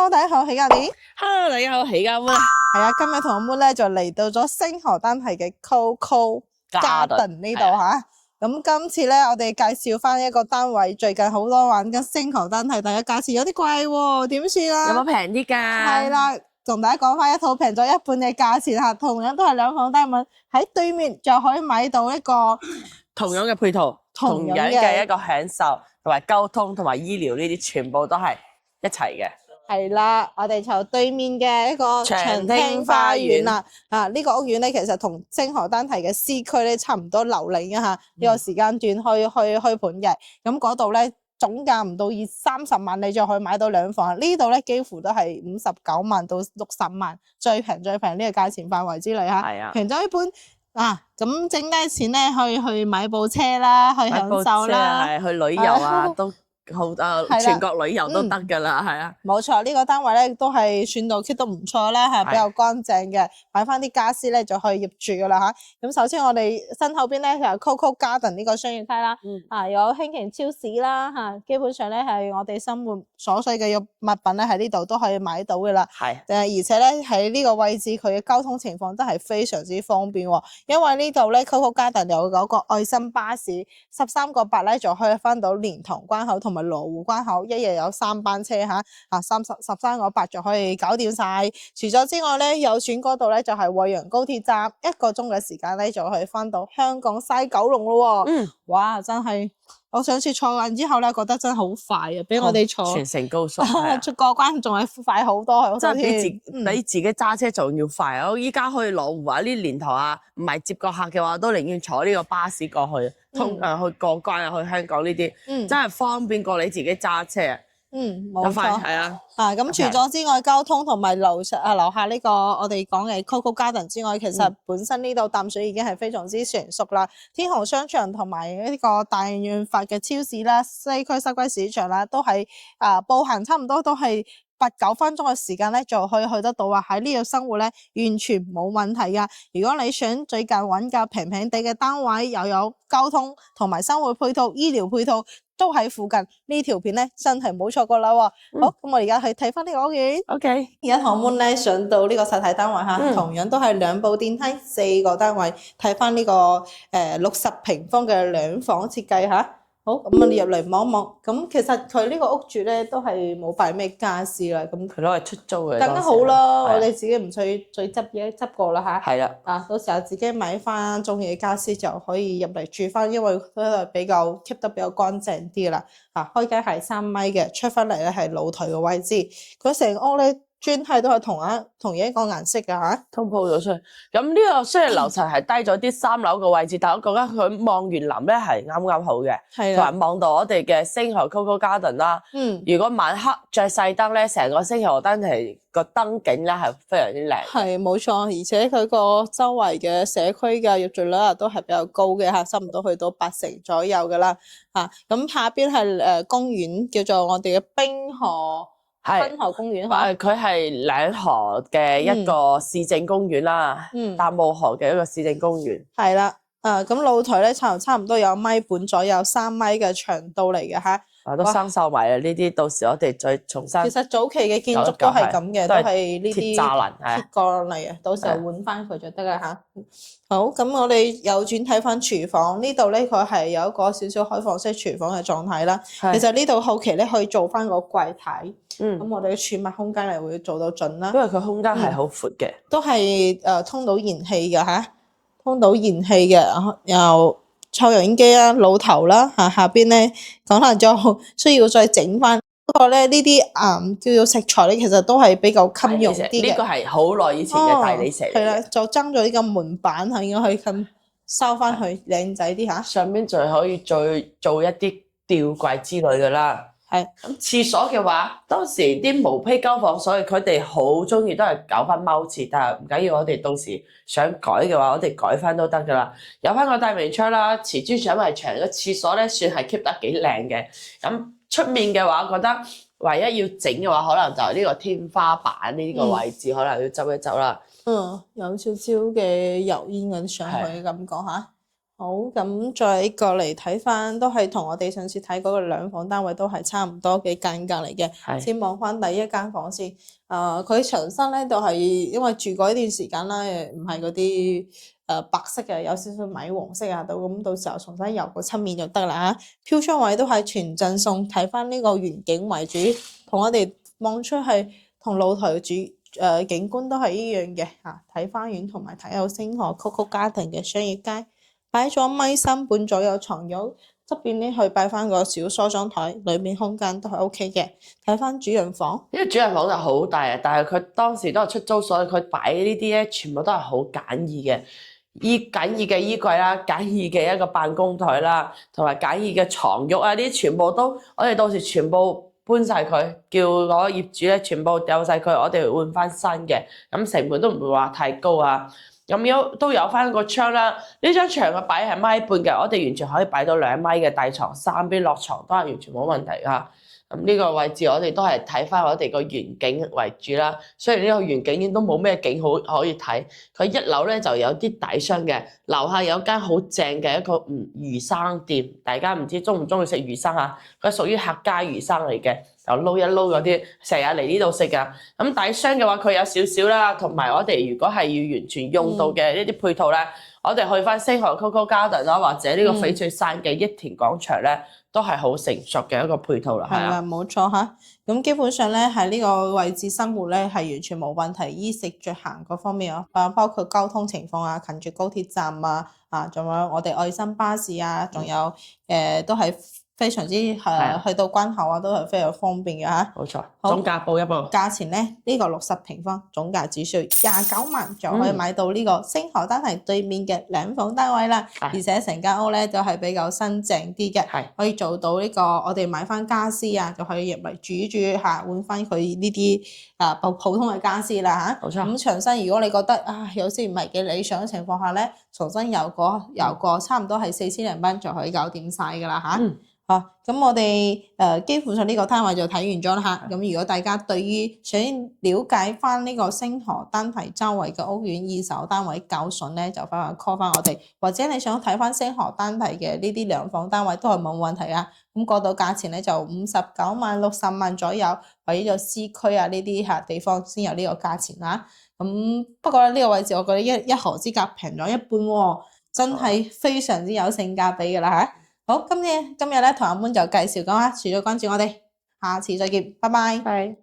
Hello，大家好，喜家啲。Hello，大家好，喜家妹。係啊，今日同阿妹咧就嚟到咗星河丹提嘅 Coco Garden 呢度吓。咁今次咧，我哋介紹翻一個單位，最近好多玩緊星河丹提，但係價錢有啲貴喎，點算啊？有冇平啲㗎？係啦，同大家講翻一套平咗一半嘅價錢吓，同樣都係兩房單位，喺對面就可以買到一個同樣嘅配套，同樣嘅一個享受，同埋交通同埋醫療呢啲，全部都係一齊嘅。係啦，我哋就對面嘅一個長汀花園啦。呢個屋苑咧，其實同星河丹提嘅 C 區咧差唔多樓齡嘅吓，呢個時間段去開盤嘅。咁嗰度咧總價唔到30萬，你就可以買到兩房。呢度咧幾乎都係59萬到60萬，最平呢個價錢範圍之內吓。係啊，平咗一半。咁剩低錢咧去買部車啦，去享受啦，係去旅遊啊都。好全國旅遊都得㗎啦，係啊，冇錯，呢個單位咧都係算到 keep 得唔錯啦，係比較乾淨嘅，買翻啲家私咧就可以入住㗎啦吓。咁首先我哋身後邊咧就有 Coco Garden 呢個商業區啦，有興奇超市啦吓，基本上咧係我哋生活所需嘅物品咧喺呢度都可以買到㗎啦。係，而且咧喺呢個位置佢嘅交通情況都係非常之方便喎，因為呢度咧 Coco Garden 有嗰個愛心巴士13個8咧就可以翻到蓮塘關口同埋羅湖關口，一日有3班車吓，13個8就可以搞掂晒。除咗之外咧，右轉嗰度咧就係惠陽高鐵站，1個鐘嘅時間咧就可以翻到香港西九龍咯喎。哇，真係我上次坐完之後咧，覺得真係好快啊，比我哋坐全城高速出過關仲係快好多，真係比自己揸車仲要快啊！我依家去羅湖啊，呢蓮塘啊，唔係接個客嘅話，都寧願坐呢個巴士過去，去過關啊，去香港呢啲，真係方便過你自己揸車啊！冇錯，係啊。咁除咗之外，交通同埋樓下呢個我哋講嘅 Coco Garden 之外，其實本身呢度淡水已經係非常之成熟啦。天河商場同埋呢個大潤發嘅超市啦，西區濕龜市場啦，都係步行差唔多都係8-9分鐘嘅時間咧，就可以去得到啊！喺呢度生活咧，完全冇問題噶。如果你想最近揾個平平地嘅單位，又有交通同埋生活配套、醫療配套都喺附近，呢條片咧真係冇錯過啦喎！好，咁我而家去睇翻呢個屋苑。OK，而家同我們咧上到呢個實體單位嚇，同樣都係2部電梯，4個單位，睇翻呢個60平方嘅兩房設計嚇。好，咁你入嚟望一望，咁其實佢呢個屋主咧都係冇擺咩家私啦，咁佢攞嚟出租嘅，更加好啦。我哋自己唔使再執嘢執過啦嚇。係啦，到時候自己買翻中意嘅家私就可以入嚟住翻，因為都係比較 keep 得比較乾淨啲啦。開間係3米嘅，出翻嚟咧係露台嘅位置。佢成屋咧磚係都係同一個顏色嘅嚇，通鋪咗出去。咁呢個雖然樓層係低咗啲3樓嘅位置，但我覺得佢望園林咧係啱啱好嘅，同埋望到我哋嘅星河 Coco Garden 啦。如果晚黑着細燈咧，成個星河丹提個燈景咧係非常之靚。係冇錯，而且佢個周圍嘅社區嘅入住率都係比較高嘅嚇，差唔多去到80%左右㗎啦。咁下邊係公園，叫做我哋嘅濱河公園。佢係兩河嘅一個市政公園啦，淡霧河嘅一個市政公園。係啦，咁露台咧差唔多有1.5米左右，3米嘅長度嚟嘅嚇。都生鏽埋啦，呢啲到時我哋再重新。其實早期嘅建築都係咁嘅，都係呢啲鐵柵欄鐵過嚟嘅，到時候換翻佢就得啦嚇。好，咁我哋右轉睇翻廚房，呢度咧佢係有一個少少開放式廚房嘅狀態啦。其實呢度後期咧可以做翻個櫃體，咁我哋嘅儲物空間係會做到盡啦。因為佢空間係好闊嘅，都係通到燃氣嘅嚇，通到燃氣嘅，又抽油煙機啦、爐頭啦，下邊咧可能就需要再整翻。不過咧呢啲叫做食材咧，其實都係比較襟用啲嘅。呢個係好耐以前嘅大理石嚟嘅。係啦，就爭咗呢個門板係應該可以咁收翻去靚仔啲嚇。上邊就可以再做一啲吊櫃之類嘅啦。係咁廁所嘅話，當時啲毛坯交房，所以佢哋好中意都係搞翻踎廁，但係唔緊要，我哋到時想改嘅話，我哋改翻都得噶啦。有翻個大明窗啦，瓷磚牆係牆嘅廁所咧，算係 keep 得幾靚嘅。咁出面嘅話，覺得唯一要整嘅話，可能就係呢個天花板呢個位置，可能要執一執啦。有少少嘅油煙咁上去嘅感覺嚇。好，咁再過嚟睇翻，都係同我哋上次睇嗰個兩房單位都係差唔多嘅間隔嚟嘅。先望翻第一間房先。佢牆身咧就係因為住過一段時間啦，唔係嗰啲白色嘅，有少少米黃色啊，咁到時候重新油個漆面就得啦嚇。飄窗位都係全贈送，睇翻呢個園景為主，同我哋望出係同露台主景觀都係一樣嘅嚇。睇花園同埋睇有星河Coco Garden嘅商業街。擺咗1.3米左右床褥，側邊呢去擺翻個小梳妝台，裏面空間都係 OK 嘅。睇翻主人房，呢個主人房就好大啊，但係佢當時都係出租，所以佢擺呢啲咧全部都係好簡易嘅，簡易嘅衣櫃啦，簡易嘅一個辦公台啦，同埋簡易嘅床褥啊，呢啲全部都我哋到時全部搬晒佢，叫嗰個業主咧全部掉晒佢，我哋換翻新嘅，咁成本都唔會話太高啊。咁都有翻個窗啦，呢張牆嘅擺係1.5米嘅，我哋完全可以擺到2米嘅大床，三邊落床都係完全冇問題㗎。咁呢個位置我哋都係睇翻我哋個園景為主啦。雖然呢個園景都冇咩景好可以睇，佢1樓咧就有啲底商嘅，樓下有間好正嘅一個魚生店，大家唔知中唔中意食魚生啊？佢屬於客家魚生嚟嘅。就撈一撈嗰啲，成日嚟呢度食噶。咁底商嘅話，佢有少少啦，同埋我哋如果係要完全用到嘅呢啲配套咧，我哋去翻星河 Coco Garden 啦，或者呢個翡翠山嘅益田廣場咧，都係好成熟嘅一個配套啦。係啊，冇錯嚇。咁基本上咧喺呢個位置生活咧係完全冇問題，衣食住行嗰方面啊，包括交通情況啊，近住高鐵站啊，仲有我哋愛心巴士啊，仲有都係非常之去到關口啊，都係非常方便嘅嚇。冇錯，總價報一報。價錢咧，呢個60平方，總價只需要29萬，就可以買到呢個星河丹堤對面嘅兩房單位啦。而且成間屋咧都係比較新淨啲嘅，可以做到呢個我哋買翻家私啊，就可以入嚟住下，換翻佢呢啲普通嘅家私啦嚇。冇錯。咁牆身如果你覺得有時唔係幾理想嘅情況下咧，重新油過差唔多係4000零蚊就可以搞掂晒㗎啦嚇。咁我哋基本上呢個單位就睇完咗啦嚇。咁如果大家對於想了解翻呢個星河丹堤周圍嘅屋苑二手單位較筍咧，就翻去 call 翻我哋，或者你想睇翻星河丹堤嘅呢啲兩房單位都係冇問題啊。咁嗰度價錢咧就59萬、60萬左右，喺咗 C 區啊呢啲地方先有呢個價錢啦。咁不過呢個位置我覺得一河之隔平咗一半喎，真係非常之有性價比㗎啦嚇。好，今日咧同阿 moon 就介紹講啦，除咗關注我哋，下次再見，拜拜。